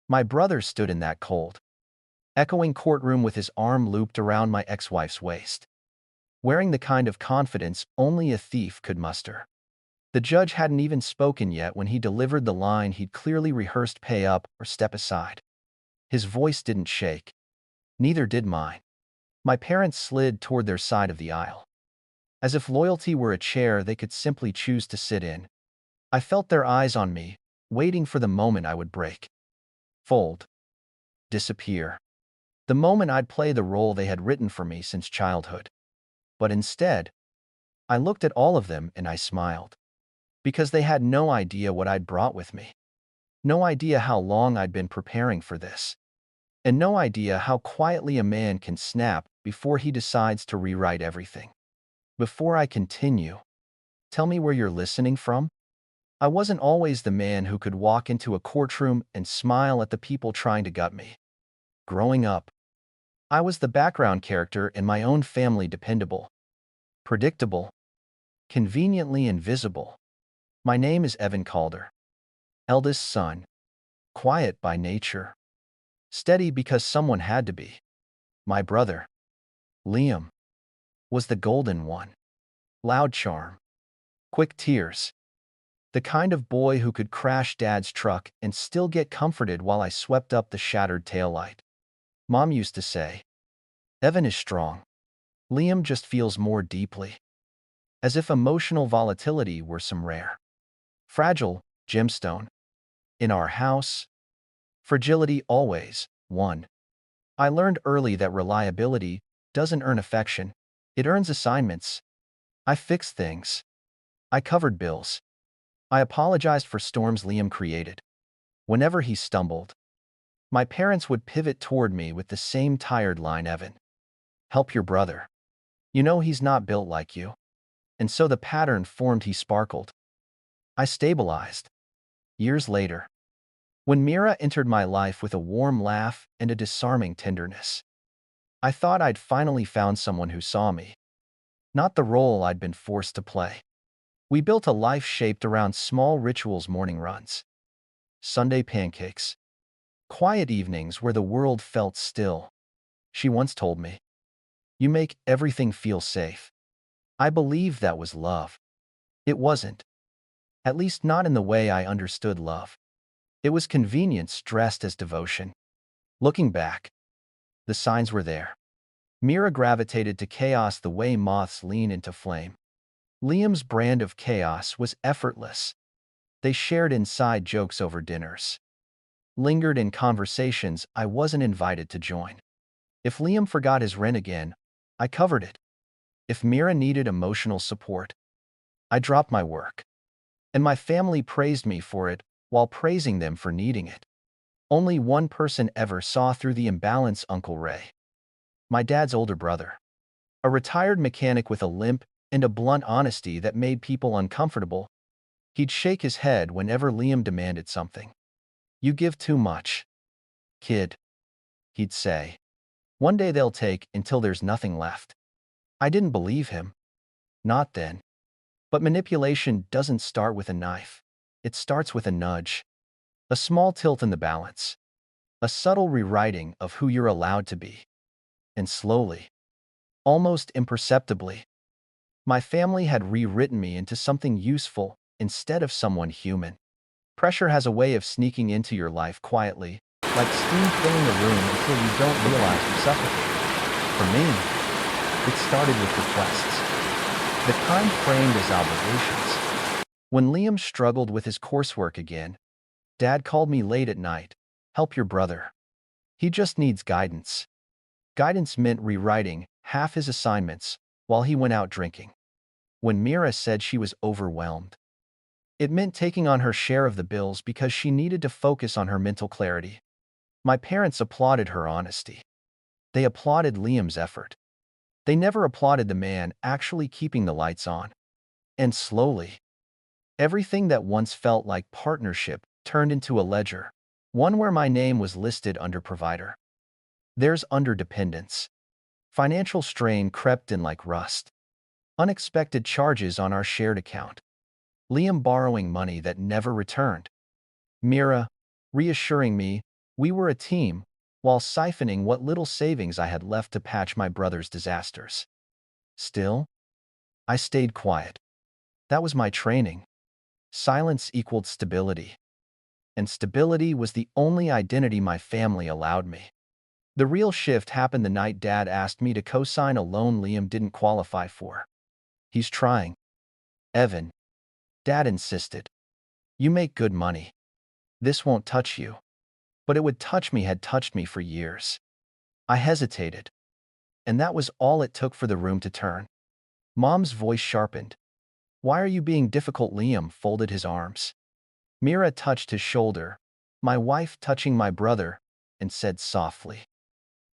My brother stood in that cold, echoing courtroom with his arm looped around my ex-wife's waist, wearing the kind of confidence only a thief could muster. The judge hadn't even spoken yet when he delivered the line he'd clearly rehearsed: pay up or step aside. His voice didn't shake. Neither did mine. My parents slid toward their side of the aisle, as if loyalty were a chair they could simply choose to sit in. I felt their eyes on me, waiting for the moment I would break, fold, disappear. The moment I'd play the role they had written for me since childhood. But instead, I looked at all of them and I smiled. Because they had no idea what I'd brought with me. No idea how long I'd been preparing for this. And no idea how quietly a man can snap before he decides to rewrite everything. Before I continue, tell me where you're listening from? I wasn't always the man who could walk into a courtroom and smile at the people trying to gut me. Growing up, I was the background character in my own family, dependable, predictable, conveniently invisible. My name is Evan Calder, eldest son, quiet by nature, steady because someone had to be. My brother, Liam, was the golden one. Loud charm, quick tears, the kind of boy who could crash Dad's truck and still get comforted while I swept up the shattered taillight. Mom used to say, Evan is strong. Liam just feels more deeply. As if emotional volatility were some rare, fragile gemstone. In our house, fragility always won. I learned early that reliability doesn't earn affection, it earns assignments. I fixed things. I covered bills. I apologized for storms Liam created. Whenever he stumbled, my parents would pivot toward me with the same tired line: Evan, help your brother. You know he's not built like you. And so the pattern formed. He sparkled. I stabilized. Years later, when Mira entered my life with a warm laugh and a disarming tenderness, I thought I'd finally found someone who saw me, not the role I'd been forced to play. We built a life shaped around small rituals: morning runs, Sunday pancakes, quiet evenings where the world felt still. She once told me, "You make everything feel safe." I believed that was love. It wasn't. At least not in the way I understood love. It was convenience dressed as devotion. Looking back, the signs were there. Mira gravitated to chaos the way moths lean into flame. Liam's brand of chaos was effortless. They shared inside jokes over dinners, lingered in conversations I wasn't invited to join. If Liam forgot his rent again, I covered it. If Mira needed emotional support, I dropped my work. And my family praised me for it while praising them for needing it. Only one person ever saw through the imbalance: Uncle Ray, my dad's older brother. A retired mechanic with a limp and a blunt honesty that made people uncomfortable. He'd shake his head whenever Liam demanded something. "You give too much, kid," he'd say. "One day they'll take until there's nothing left." I didn't believe him. Not then. But manipulation doesn't start with a knife. It starts with a nudge. A small tilt in the balance. A subtle rewriting of who you're allowed to be. And slowly, almost imperceptibly, my family had rewritten me into something useful instead of someone human. Pressure has a way of sneaking into your life quietly, like steam filling the room until you don't realize you're suffocating. For me, it started with requests, the kind framed as obligations. When Liam struggled with his coursework again, Dad called me late at night. "Help your brother. He just needs guidance." Guidance meant rewriting half his assignments while he went out drinking. When Mira said she was overwhelmed, it meant taking on her share of the bills because she needed to focus on her mental clarity. My parents applauded her honesty. They applauded Liam's effort. They never applauded the man actually keeping the lights on. And slowly, everything that once felt like partnership turned into a ledger, one where my name was listed under provider. There's underdependence. Financial strain crept in like rust. Unexpected charges on our shared account. Liam borrowing money that never returned. Mira reassuring me We were a team, while siphoning what little savings I had left to patch my brother's disasters. Still, I stayed quiet. That was my training. Silence equaled stability, and stability was the only identity my family allowed me. The real shift happened the night Dad asked me to co-sign a loan Liam didn't qualify for. "He's trying. Evan," Dad insisted. "You make good money. This won't touch you." But it would touch me had touched me for years. I hesitated, and that was all it took for the room to turn. Mom's voice sharpened. "Why are you being difficult?" Liam folded his arms. Mira touched his shoulder, my wife touching my brother, and said softly,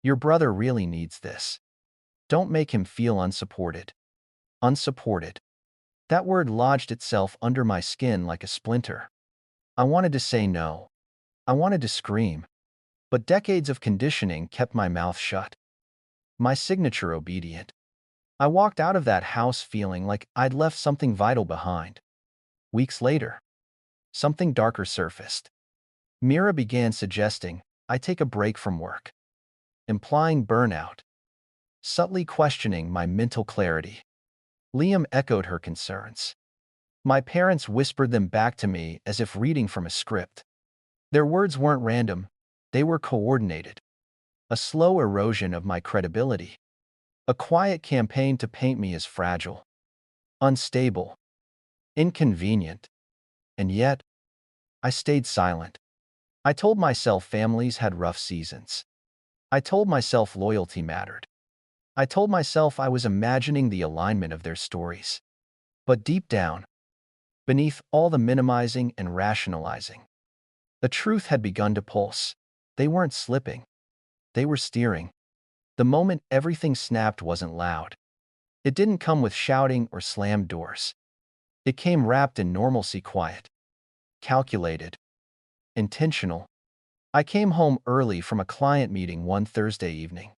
"Your brother really needs this. Don't make him feel unsupported." Unsupported. That word lodged itself under my skin like a splinter. I wanted to say no. I wanted to scream. But decades of conditioning kept my mouth shut. My signature obedient. I walked out of that house feeling like I'd left something vital behind. Weeks later, something darker surfaced. Mira began suggesting I take a break from work, implying burnout, subtly questioning my mental clarity. Liam echoed her concerns. My parents whispered them back to me as if reading from a script. Their words weren't random, they were coordinated. A slow erosion of my credibility. A quiet campaign to paint me as fragile, unstable, inconvenient. And yet, I stayed silent. I told myself families had rough seasons. I told myself loyalty mattered. I told myself I was imagining the alignment of their stories. But deep down, beneath all the minimizing and rationalizing, the truth had begun to pulse. They weren't slipping. They were steering. The moment everything snapped wasn't loud. It didn't come with shouting or slammed doors. It came wrapped in normalcy, quiet, calculated, intentional. I came home early from a client meeting one Thursday evening.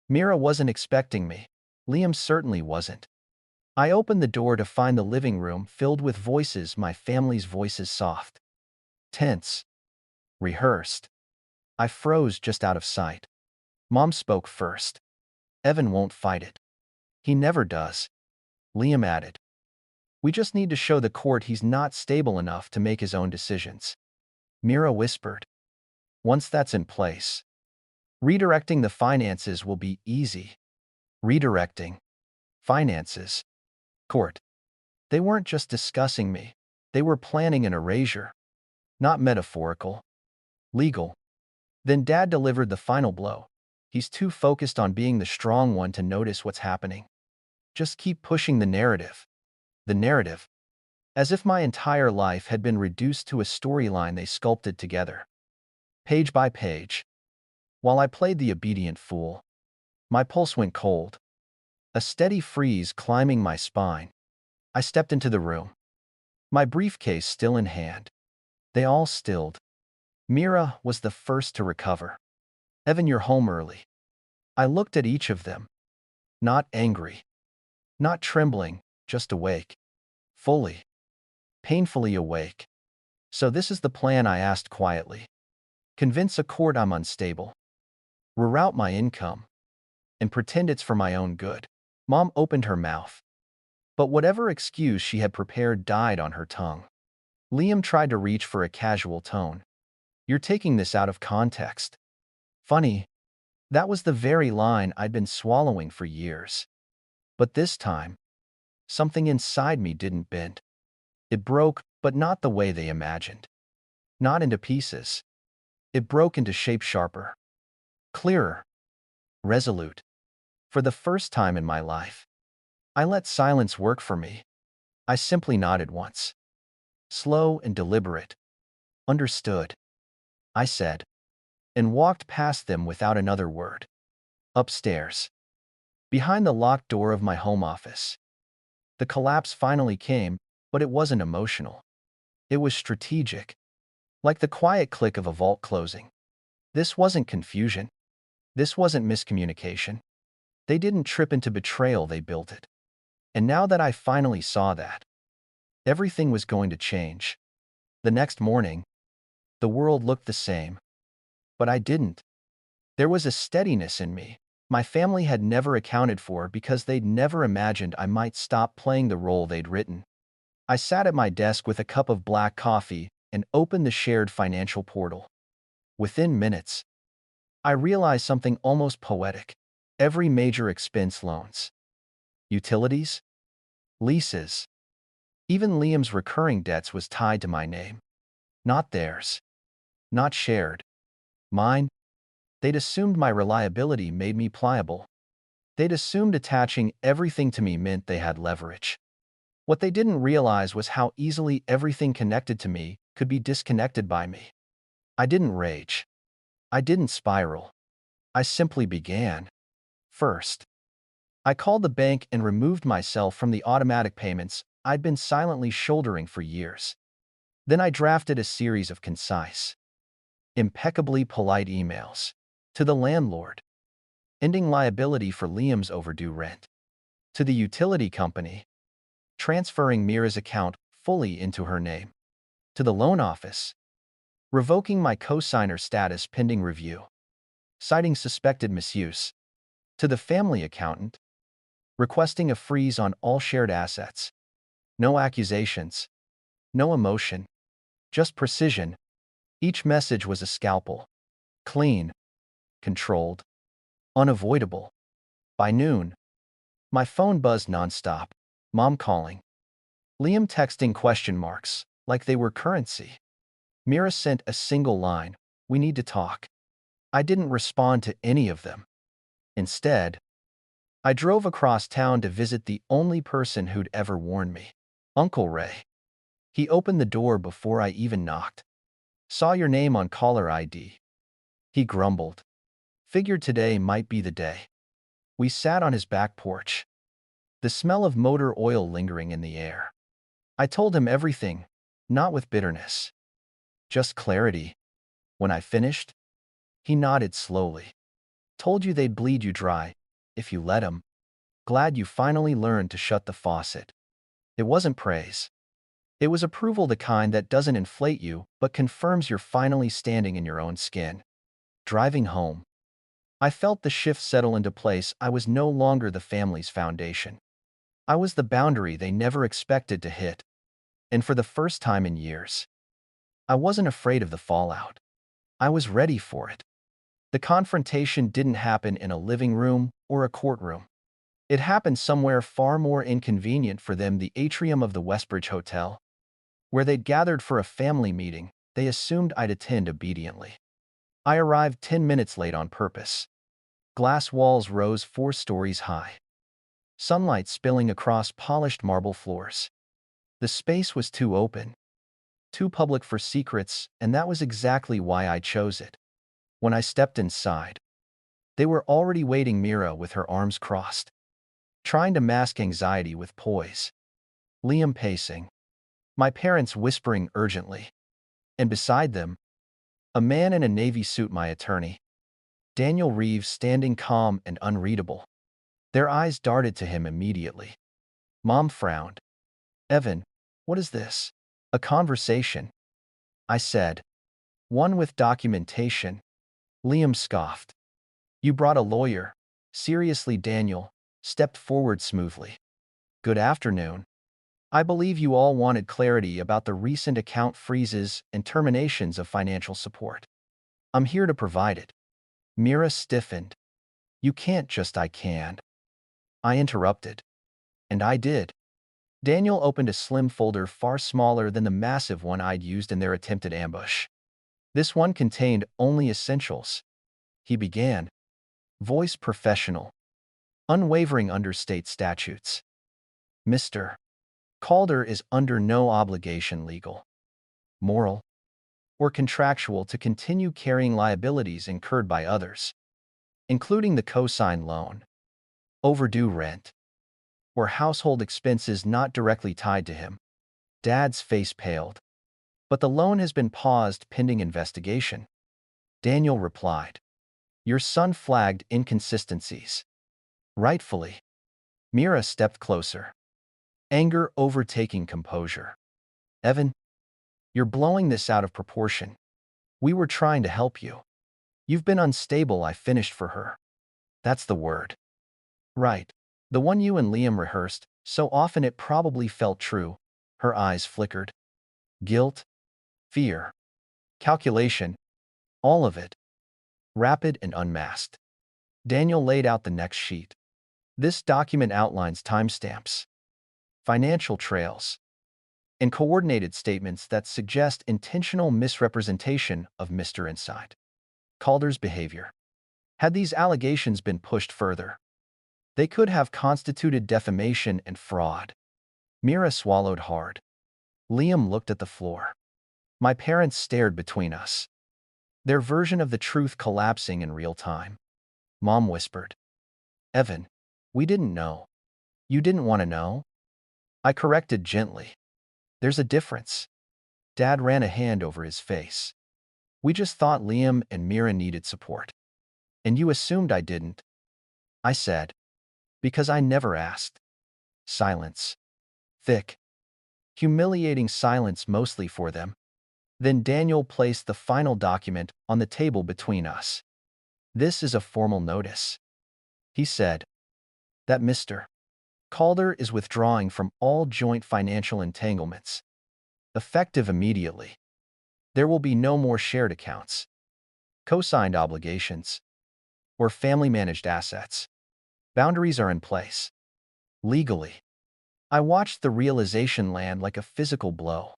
Mira wasn't expecting me. Liam certainly wasn't. I opened the door to find the living room filled with voices, my family's voices, soft, tense, rehearsed. I froze just out of sight. Mom spoke first. "Evan won't fight it. He never does," Liam added. "We just need to show the court he's not stable enough to make his own decisions." Mira whispered. "Once that's in place, redirecting the finances will be easy." Redirecting finances. Court. They weren't just discussing me. They were planning an erasure. Not metaphorical. Legal. Then Dad delivered the final blow. "He's too focused on being the strong one to notice what's happening. Just keep pushing the narrative." The narrative. As if my entire life had been reduced to a storyline they sculpted together, page by page. While I played the obedient fool, my pulse went cold, a steady freeze climbing my spine. I stepped into the room, my briefcase still in hand. They all stilled. Mira was the first to recover. "Evan, you're home early." I looked at each of them. Not angry. Not trembling, just awake. Fully. Painfully awake. "So this is the plan?" I asked quietly. "Convince a court I'm unstable. Reroute my income. And pretend it's for my own good." Mom opened her mouth. But whatever excuse she had prepared died on her tongue. Liam tried to reach for a casual tone. "You're taking this out of context." Funny. That was the very line I'd been swallowing for years. But this time, something inside me didn't bend. It broke, but not the way they imagined. Not into pieces. It broke into shape, sharper, clearer, resolute. For the first time in my life, I let silence work for me. I simply nodded once. Slow and deliberate. "Understood," I said, and walked past them without another word. Upstairs, behind the locked door of my home office. The collapse finally came, but it wasn't emotional. It was strategic, like the quiet click of a vault closing. This wasn't confusion. This wasn't miscommunication. They didn't trip into betrayal, they built it. And now that I finally saw that, everything was going to change. The next morning, the world looked the same. But I didn't. There was a steadiness in me my family had never accounted for because they'd never imagined I might stop playing the role they'd written. I sat at my desk with a cup of black coffee and opened the shared financial portal. Within minutes, I realized something almost poetic. Every major expense loans, utilities, leases, even Liam's recurring debts was tied to my name. Not theirs. Not shared. Mine. They'd assumed my reliability made me pliable. They'd assumed attaching everything to me meant they had leverage. What they didn't realize was how easily everything connected to me could be disconnected by me. I didn't rage. I didn't spiral. I simply began. First, I called the bank and removed myself from the automatic payments I'd been silently shouldering for years. Then I drafted a series of concise, impeccably polite emails to the landlord, ending liability for Liam's overdue rent, to the utility company, transferring Mira's account fully into her name, to the loan office, revoking my cosigner status pending review, citing suspected misuse, to the family accountant, requesting a freeze on all shared assets. No accusations, no emotion, just precision. Each message was a scalpel. Clean, controlled, unavoidable. By noon, my phone buzzed nonstop. Mom calling. Liam texting question marks, like they were currency. Mira sent a single line, "We need to talk." I didn't respond to any of them. Instead, I drove across town to visit the only person who'd ever warned me, Uncle Ray. He opened the door before I even knocked. "Saw your name on caller ID." He grumbled. Figured today might be the day. We sat on his back porch, the smell of motor oil lingering in the air. I told him everything, not with bitterness, just clarity. When I finished, he nodded slowly. "Told you they'd bleed you dry, if you let 'em. Glad you finally learned to shut the faucet." It wasn't praise. It was approval, the kind that doesn't inflate you but confirms you're finally standing in your own skin. Driving home, I felt the shift settle into place. I was no longer the family's foundation. I was the boundary they never expected to hit. And for the first time in years, I wasn't afraid of the fallout. I was ready for it. The confrontation didn't happen in a living room or a courtroom. It happened somewhere far more inconvenient for them, the atrium of the Westbridge Hotel, where they'd gathered for a family meeting they assumed I'd attend obediently. I arrived 10 minutes late on purpose. Glass walls rose 4 stories high, sunlight spilling across polished marble floors. The space was too open, too public for secrets, and that was exactly why I chose it. When I stepped inside, they were already waiting, Mira with her arms crossed, trying to mask anxiety with poise. Liam pacing, my parents whispering urgently, and beside them, a man in a navy suit, my attorney, Daniel Reeves, standing calm and unreadable. Their eyes darted to him immediately. Mom frowned. "Evan, what is this?" "A conversation," I said. "One with documentation." Liam scoffed. "You brought a lawyer." Seriously, Daniel stepped forward smoothly. "Good afternoon. I believe you all wanted clarity about the recent account freezes and terminations of financial support. I'm here to provide it." Mira stiffened. "You can't just." "I can." I interrupted. And I did. Daniel opened a slim folder far smaller than the massive one I'd used in their attempted ambush. This one contained only essentials. He began, voice professional, unwavering under state statutes. "Mr. Calder is under no obligation, legal, moral, or contractual, to continue carrying liabilities incurred by others, including the cosign loan, overdue rent, or household expenses not directly tied to him." Dad's face paled. "But the loan has been paused pending investigation," Daniel replied. "Your son flagged inconsistencies." "Rightfully." Mira stepped closer, anger overtaking composure. "Evan, you're blowing this out of proportion. We were trying to help you." You've been unstable, I finished for her. That's the word. Right. The one you and Liam rehearsed, so often it probably felt true. Her eyes flickered. Guilt, fear, calculation, all of it. Rapid and unmasked. Daniel laid out the next sheet. This document outlines timestamps, financial trails, and coordinated statements that suggest intentional misrepresentation of Mr. Inside. Calder's behavior. Had these allegations been pushed further, they could have constituted defamation and fraud. Mira swallowed hard. Liam looked at the floor. My parents stared between us, their version of the truth collapsing in real time. Mom whispered, Evan, we didn't know. You didn't want to know? I corrected gently. There's a difference. Dad ran a hand over his face. We just thought Liam and Mira needed support. And you assumed I didn't. I said, because I never asked. Silence. Thick, humiliating silence mostly for them. Then Daniel placed the final document on the table between us. This is a formal notice. He said that Mr. Calder is withdrawing from all joint financial entanglements, effective immediately. There will be no more shared accounts, co-signed obligations, or family-managed assets. Boundaries are in place. Legally. I watched the realization land like a physical blow.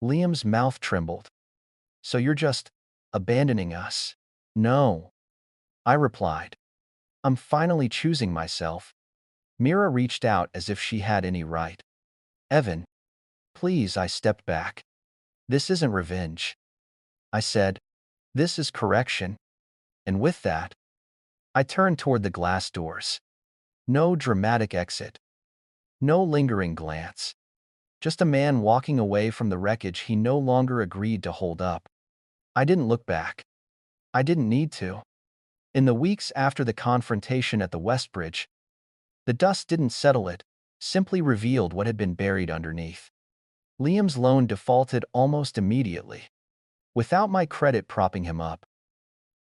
Liam's mouth trembled. So you're just abandoning us? No. I replied. I'm finally choosing myself. Mira reached out as if she had any right. Evan, please, I stepped back. This isn't revenge. I said, this is correction. And with that, I turned toward the glass doors. No dramatic exit. No lingering glance. Just a man walking away from the wreckage he no longer agreed to hold up. I didn't look back. I didn't need to. In the weeks after the confrontation at the Westbridge, the dust didn't settle it, simply revealed what had been buried underneath. Liam's loan defaulted almost immediately, without my credit propping him up.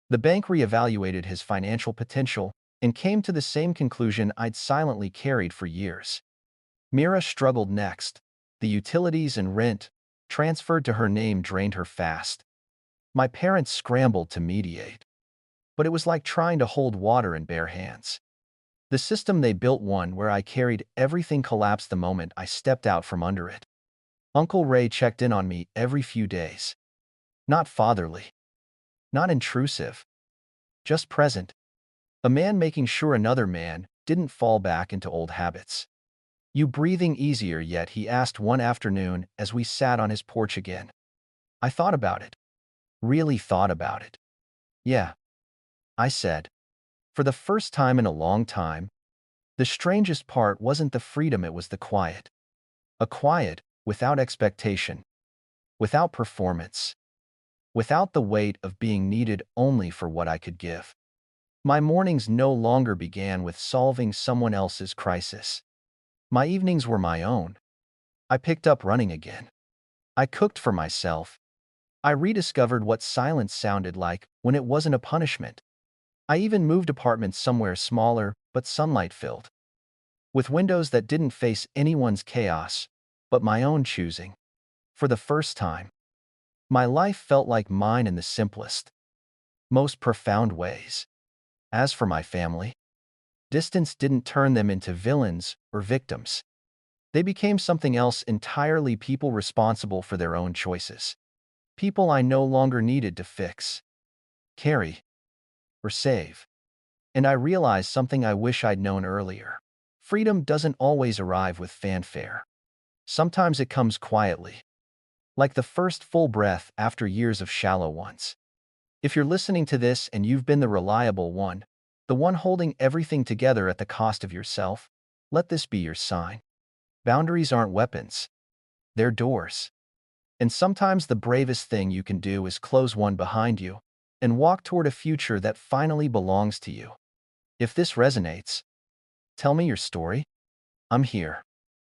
The bank reevaluated his financial potential and came to the same conclusion I'd silently carried for years. Mira struggled next. The utilities and rent transferred to her name drained her fast. My parents scrambled to mediate, but it was like trying to hold water in bare hands. The system they built, one where I carried everything, collapsed the moment I stepped out from under it. Uncle Ray checked in on me every few days. Not fatherly, not intrusive, just present. A man making sure another man didn't fall back into old habits. You breathing easier yet? He asked one afternoon as we sat on his porch again. I thought about it. Really thought about it. Yeah, I said. For the first time in a long time. The strangest part wasn't the freedom, it was the quiet. A quiet without expectation, without performance, without the weight of being needed only for what I could give. My mornings no longer began with solving someone else's crisis. My evenings were my own. I picked up running again. I cooked for myself. I rediscovered what silence sounded like when it wasn't a punishment. I even moved apartments somewhere smaller but sunlight-filled, with windows that didn't face anyone's chaos, but my own choosing. For the first time, my life felt like mine in the simplest, most profound ways. As for my family, distance didn't turn them into villains or victims. They became something else entirely, people responsible for their own choices. People I no longer needed to fix, carry, or save. And I realized something I wish I'd known earlier. Freedom doesn't always arrive with fanfare. Sometimes it comes quietly, like the first full breath after years of shallow ones. If you're listening to this and you've been the reliable one, the one holding everything together at the cost of yourself, let this be your sign. Boundaries aren't weapons. They're doors. And sometimes the bravest thing you can do is close one behind you and walk toward a future that finally belongs to you. If this resonates, tell me your story. I'm here.